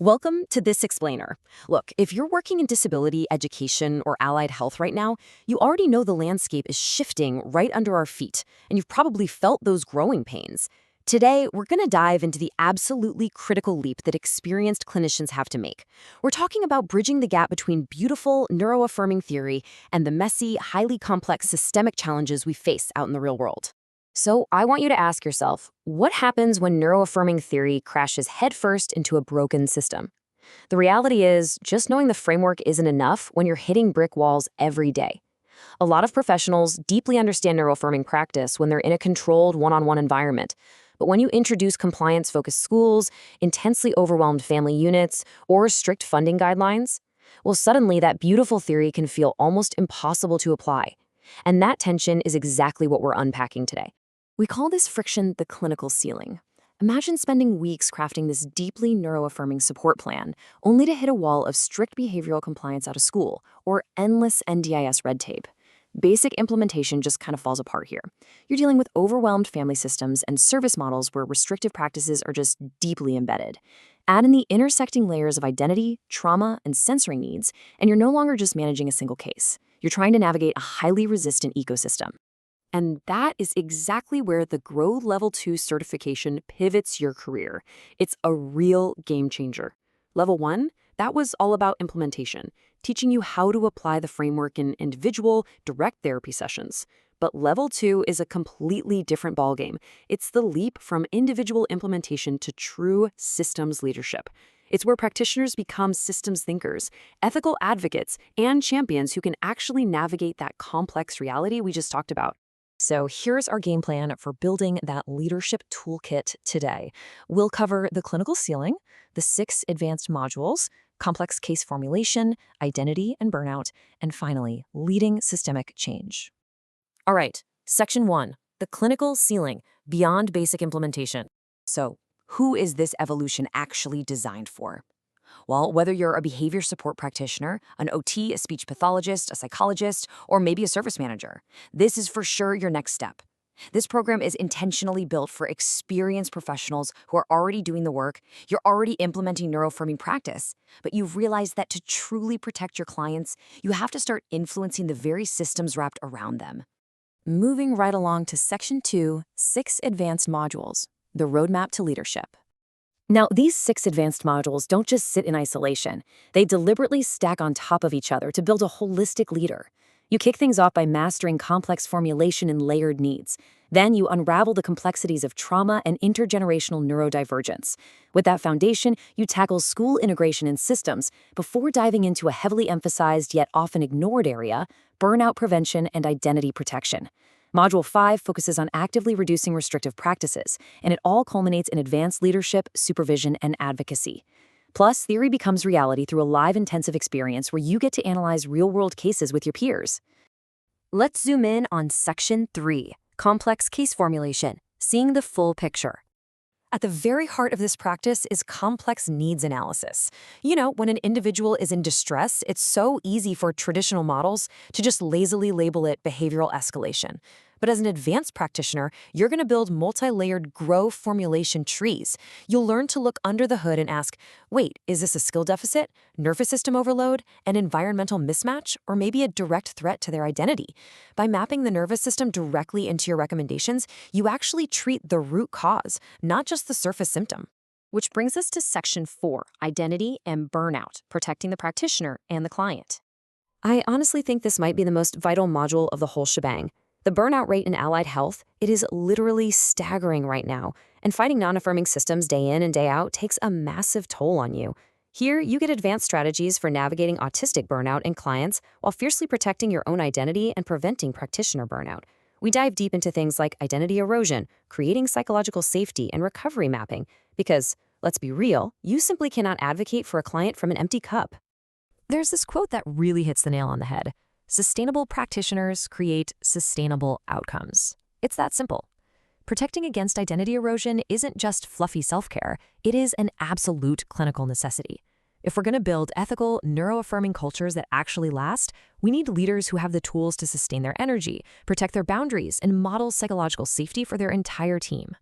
Welcome to This Explainer. Look, if you're working in disability, education, or allied health right now, you already know the landscape is shifting right under our feet, and you've probably felt those growing pains. Today, we're going to dive into the absolutely critical leap that experienced clinicians have to make. We're talking about bridging the gap between beautiful, neuroaffirming theory and the messy, highly complex systemic challenges we face out in the real world. So I want you to ask yourself, what happens when neuroaffirming theory crashes headfirst into a broken system? The reality is, just knowing the framework isn't enough when you're hitting brick walls every day. A lot of professionals deeply understand neuroaffirming practice when they're in a controlled one-on-one environment. But when you introduce compliance-focused schools, intensely overwhelmed family units, or strict funding guidelines, well, suddenly that beautiful theory can feel almost impossible to apply. And that tension is exactly what we're unpacking today. We call this friction the clinical ceiling. Imagine spending weeks crafting this deeply neuroaffirming support plan, only to hit a wall of strict behavioral compliance out of school, or endless NDIS red tape. Basic implementation just kind of falls apart here. You're dealing with overwhelmed family systems and service models where restrictive practices are just deeply embedded. Add in the intersecting layers of identity, trauma, and sensory needs, and you're no longer just managing a single case. You're trying to navigate a highly resistant ecosystem. And that is exactly where the Grow Level 2 certification pivots your career. It's a real game changer. Level 1, that was all about implementation, teaching you how to apply the framework in individual, direct therapy sessions. But Level 2 is a completely different ballgame. It's the leap from individual implementation to true systems leadership. It's where practitioners become systems thinkers, ethical advocates, and champions who can actually navigate that complex reality we just talked about. So here's our game plan for building that leadership toolkit today. We'll cover the clinical ceiling, the 6 advanced modules, complex case formulation, identity and burnout, and finally, leading systemic change. All right, Section 1, the clinical ceiling, beyond basic implementation. So, who is this evolution actually designed for? Well, whether you're a behavior support practitioner, an OT, a speech pathologist, a psychologist, or maybe a service manager, this is for sure your next step. This program is intentionally built for experienced professionals who are already doing the work. You're already implementing neuroaffirming practice, but you've realized that to truly protect your clients, you have to start influencing the very systems wrapped around them. Moving right along to Section 2, 6 advanced modules, the roadmap to leadership. Now, these 6 advanced modules don't just sit in isolation. They deliberately stack on top of each other to build a holistic leader. You kick things off by mastering complex formulation and layered needs. Then you unravel the complexities of trauma and intergenerational neurodivergence. With that foundation, you tackle school integration and systems before diving into a heavily emphasized yet often ignored area, burnout prevention and identity protection. Module 5 focuses on actively reducing restrictive practices, and it all culminates in advanced leadership, supervision, and advocacy. Plus, theory becomes reality through a live intensive experience where you get to analyze real-world cases with your peers. Let's zoom in on Section 3, complex case formulation, seeing the full picture. At the very heart of this practice is complex needs analysis. You know, when an individual is in distress, it's so easy for traditional models to just lazily label it behavioral escalation. But as an advanced practitioner, you're going to build multi-layered grow formulation trees. You'll learn to look under the hood and ask, wait, is this a skill deficit, nervous system overload, an environmental mismatch, or maybe a direct threat to their identity? By mapping the nervous system directly into your recommendations, you actually treat the root cause, not just the surface symptom. Which brings us to Section 4, identity and burnout, protecting the practitioner and the client. I honestly think this might be the most vital module of the whole shebang. The burnout rate in allied health, it is literally staggering right now, and fighting non-affirming systems day in and day out takes a massive toll on you. Here, you get advanced strategies for navigating autistic burnout in clients while fiercely protecting your own identity and preventing practitioner burnout. We dive deep into things like identity erosion, creating psychological safety, and recovery mapping, because, let's be real, you simply cannot advocate for a client from an empty cup. There's this quote that really hits the nail on the head. Sustainable practitioners create sustainable outcomes. It's that simple. Protecting against identity erosion isn't just fluffy self-care, it is an absolute clinical necessity. If we're going to build ethical, neuroaffirming cultures that actually last, we need leaders who have the tools to sustain their energy, protect their boundaries, and model psychological safety for their entire team.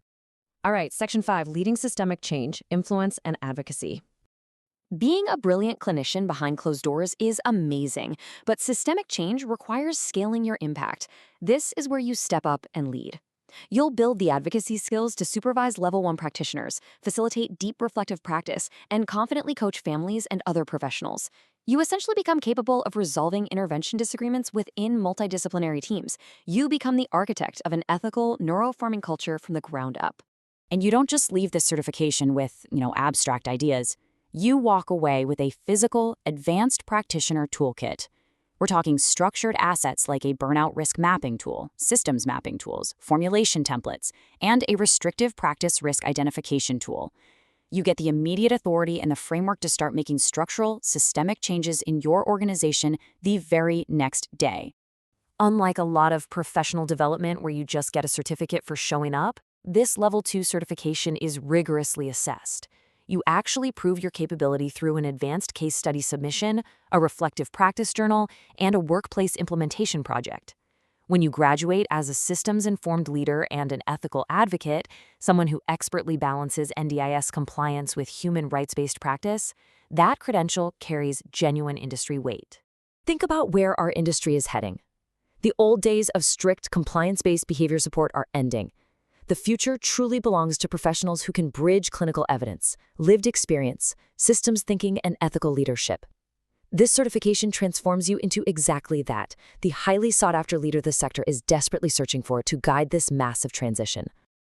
All right, Section 5, leading systemic change, influence, and advocacy. Being a brilliant clinician behind closed doors is amazing, but systemic change requires scaling your impact. This is where you step up and lead. You'll build the advocacy skills to supervise level 1 practitioners, facilitate deep reflective practice, and confidently coach families and other professionals. You essentially become capable of resolving intervention disagreements within multidisciplinary teams. You become the architect of an ethical, neuroaffirming culture from the ground up. And you don't just leave this certification with, abstract ideas. You walk away with a physical, advanced practitioner toolkit. We're talking structured assets like a burnout risk mapping tool, systems mapping tools, formulation templates, and a restrictive practice risk identification tool. You get the immediate authority and the framework to start making structural, systemic changes in your organization the very next day. Unlike a lot of professional development where you just get a certificate for showing up, this Level 2 certification is rigorously assessed. You actually prove your capability through an advanced case study submission, a reflective practice journal, and a workplace implementation project. When you graduate as a systems-informed leader and an ethical advocate, someone who expertly balances NDIS compliance with human rights-based practice, that credential carries genuine industry weight. Think about where our industry is heading. The old days of strict compliance-based behavior support are ending. The future truly belongs to professionals who can bridge clinical evidence, lived experience, systems thinking, and ethical leadership. This certification transforms you into exactly that, the highly sought-after leader the sector is desperately searching for to guide this massive transition.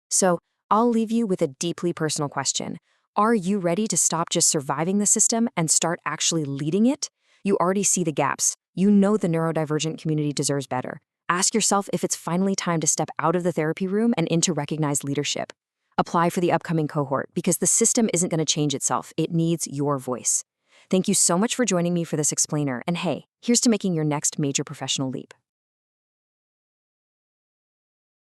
So, I'll leave you with a deeply personal question. Are you ready to stop just surviving the system and start actually leading it? You already see the gaps. You know the neurodivergent community deserves better. Ask yourself if it's finally time to step out of the therapy room and into recognized leadership. Apply for the upcoming cohort because the system isn't going to change itself. It needs your voice. Thank you so much for joining me for this explainer. And hey, here's to making your next major professional leap.